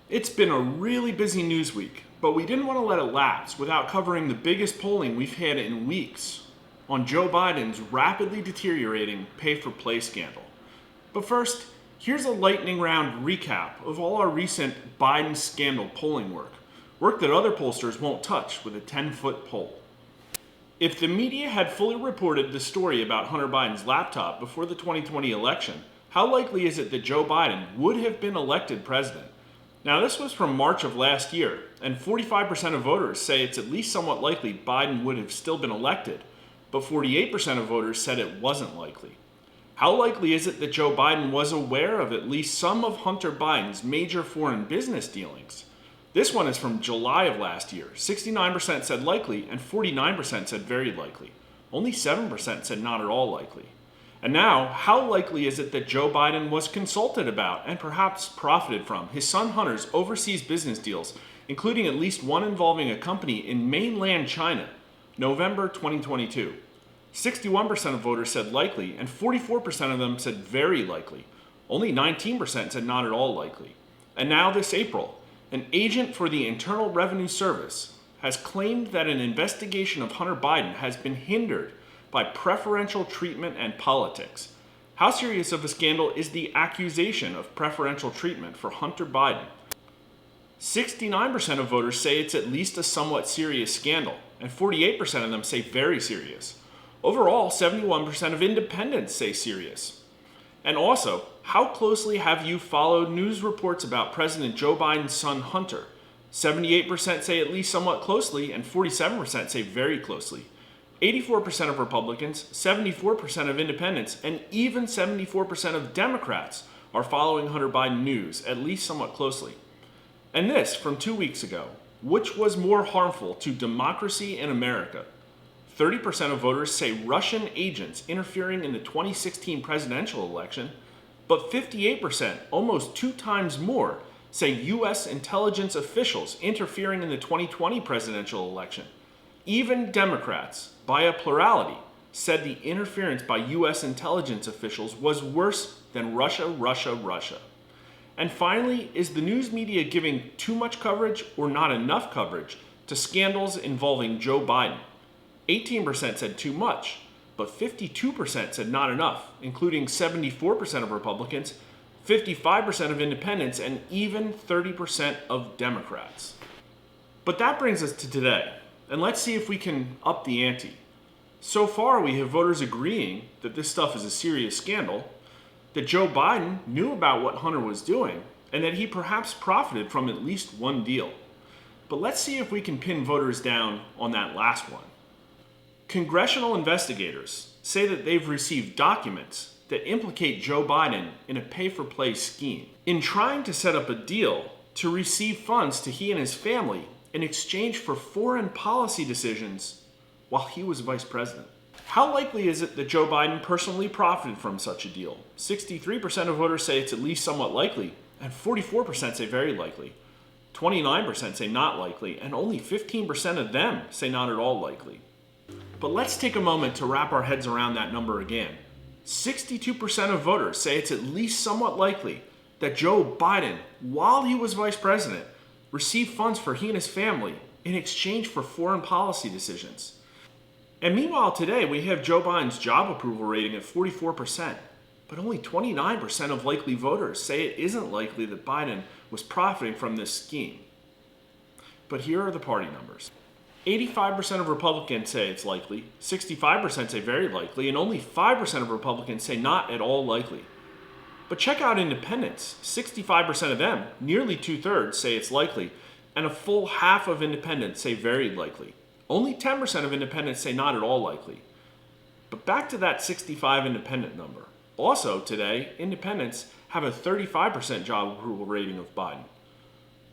It's been a really busy news week, but we didn't want to let it lapse without covering the biggest polling we've had in weeks on Joe Biden's rapidly deteriorating pay-for-play scandal. But first, here's a lightning round recap of all our recent Biden scandal polling work that other pollsters won't touch with a 10-foot pole. If the media had fully reported the story about Hunter Biden's laptop before the 2020 election, how likely is it that Joe Biden would have been elected president? Now, this was from March of last year, and 45% of voters say it's at least somewhat likely Biden would have still been elected, but 48% of voters said it wasn't likely. How likely is it that Joe Biden was aware of at least some of Hunter Biden's major foreign business dealings? This one is from July of last year. 69% said likely, and 49% said very likely. Only 7% said not at all likely. And now, how likely is it that Joe Biden was consulted about and perhaps profited from his son Hunter's overseas business deals, including at least one involving a company in mainland China, November 2022? 61% of voters said likely, and 44% of them said very likely. Only 19% said not at all likely. And now this April, an agent for the Internal Revenue Service has claimed that an investigation of Hunter Biden has been hindered by preferential treatment and politics. How serious of a scandal is the accusation of preferential treatment for Hunter Biden? 69% of voters say it's at least a somewhat serious scandal, and 48% of them say very serious. Overall, 71% of independents say serious. And also, how closely have you followed news reports about President Joe Biden's son Hunter? 78% say at least somewhat closely, and 47% say very closely. 84% of Republicans, 74% of independents, and even 74% of Democrats are following Hunter Biden news, at least somewhat closely. And this from 2 weeks ago: which was more harmful to democracy in America? 30% of voters say Russian agents interfering in the 2016 presidential election, but 58%, almost 2 times more, say U.S. intelligence officials interfering in the 2020 presidential election. Even Democrats, by a plurality, said the interference by U.S. intelligence officials was worse than Russia. And finally, is the news media giving too much coverage or not enough coverage to scandals involving Joe Biden? 18% said too much, but 52% said not enough, including 74% of Republicans, 55% of independents, and even 30% of Democrats. But that brings us to today, and let's see if we can up the ante. So far, we have voters agreeing that this stuff is a serious scandal, that Joe Biden knew about what Hunter was doing, and that he perhaps profited from at least one deal. But let's see if we can pin voters down on that last one. Congressional investigators say that they've received documents that implicate Joe Biden in a pay-for-play scheme in trying to set up a deal to receive funds to he and his family in exchange for foreign policy decisions while he was vice president. How likely is it that Joe Biden personally profited from such a deal? 63% of voters say it's at least somewhat likely, and 44% say very likely. 29% say not likely, and only 15% of them say not at all likely. But let's take a moment to wrap our heads around that number again. 62% of voters say it's at least somewhat likely that Joe Biden, while he was vice president, received funds for he and his family in exchange for foreign policy decisions. And meanwhile, today we have Joe Biden's job approval rating at 44%, but only 29% of likely voters say it isn't likely that Biden was profiting from this scheme. But here are the party numbers. 85% of Republicans say it's likely, 65% say very likely, and only 5% of Republicans say not at all likely. But check out independents. 65% of them, nearly 2/3, say it's likely, and a full half of independents say very likely. Only 10% of independents say not at all likely. But back to that 65 independent number. Also today, independents have a 35% job approval rating of Biden.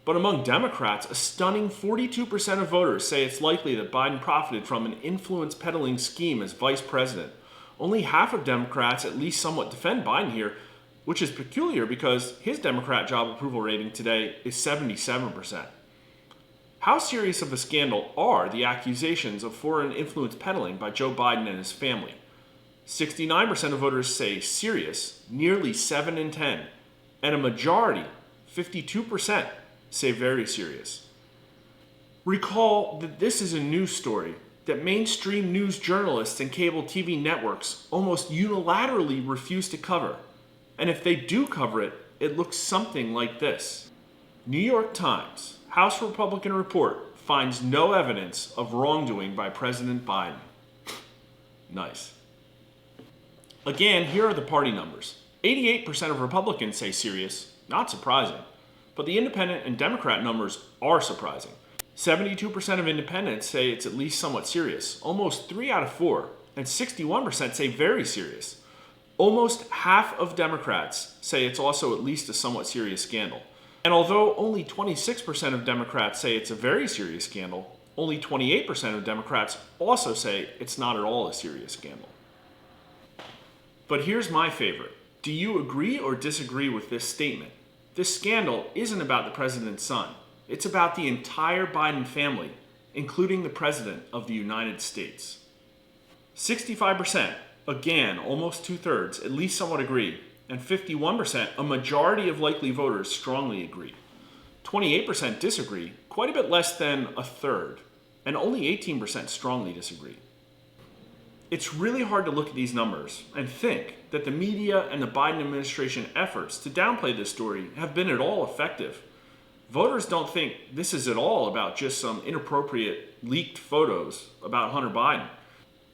But among Democrats, a stunning 42% of voters say it's likely that Biden profited from an influence peddling scheme as vice president. Only half of Democrats at least somewhat defend Biden here, which is peculiar because his Democrat job approval rating today is 77%. How serious of a scandal are the accusations of foreign influence peddling by Joe Biden and his family? 69% of voters say serious, nearly 7 in 10, and a majority, 52%, say very serious. Recall that this is a news story that mainstream news journalists and cable TV networks almost unilaterally refuse to cover. And if they do cover it, it looks something like this. New York Times, House Republican report finds no evidence of wrongdoing by President Biden. Nice. Again, here are the party numbers. 88% of Republicans say serious, not surprising. But the independent and Democrat numbers are surprising. 72% of independents say it's at least somewhat serious, almost 3 out of 4, and 61% say very serious. Almost half of Democrats say it's also at least a somewhat serious scandal. And although only 26% of Democrats say it's a very serious scandal, only 28% of Democrats also say it's not at all a serious scandal. But here's my favorite. Do you agree or disagree with this statement? This scandal isn't about the president's son. It's about the entire Biden family, including the President of the United States. 65%, again, almost 2/3, at least somewhat agree, and 51%, a majority of likely voters, strongly agree. 28% disagree, quite a bit less than a third, and only 18% strongly disagree. It's really hard to look at these numbers and think that the media and the Biden administration efforts to downplay this story have been at all effective. Voters don't think this is at all about just some inappropriate leaked photos about Hunter Biden.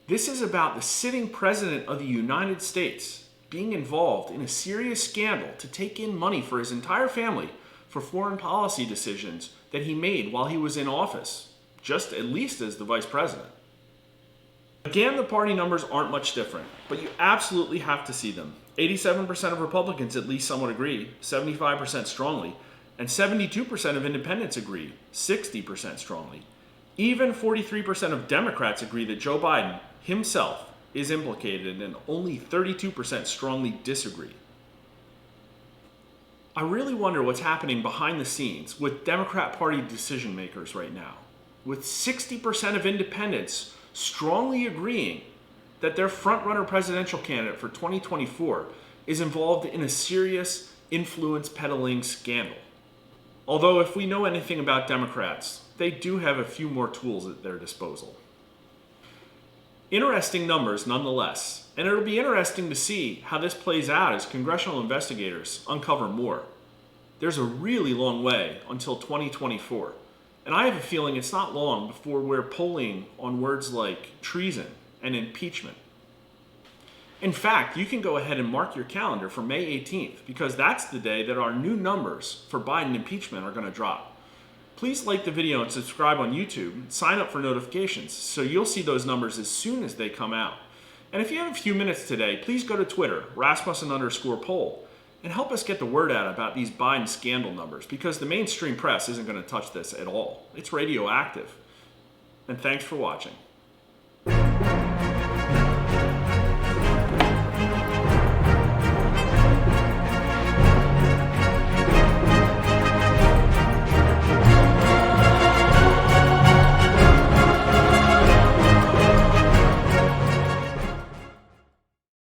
This is about the sitting president of the United States being involved in a serious scandal to take in money for his entire family for foreign policy decisions that he made while he was in office, just at least as the vice president. Again, the party numbers aren't much different, but you absolutely have to see them. 87% of Republicans at least somewhat agree, 75% strongly, and 72% of independents agree, 60% strongly. Even 43% of Democrats agree that Joe Biden himself is implicated, and only 32% strongly disagree. I really wonder what's happening behind the scenes with Democrat Party decision makers right now, with 60% of independents strongly agreeing that their frontrunner presidential candidate for 2024 is involved in a serious influence peddling scandal. Although if we know anything about Democrats, they do have a few more tools at their disposal. Interesting numbers nonetheless, and it'll be interesting to see how this plays out as congressional investigators uncover more. There's a really long way until 2024, and I have a feeling it's not long before we're polling on words like treason and impeachment. In fact, you can go ahead and mark your calendar for May 18th, because that's the day that our new numbers for Biden impeachment are going to drop. Please like the video and subscribe on YouTube and sign up for notifications so you'll see those numbers as soon as they come out. And if you have a few minutes today, please go to Twitter, Rasmussen_poll, and help us get the word out about these Biden scandal numbers, because the mainstream press isn't going to touch this at all. It's radioactive. And thanks for watching.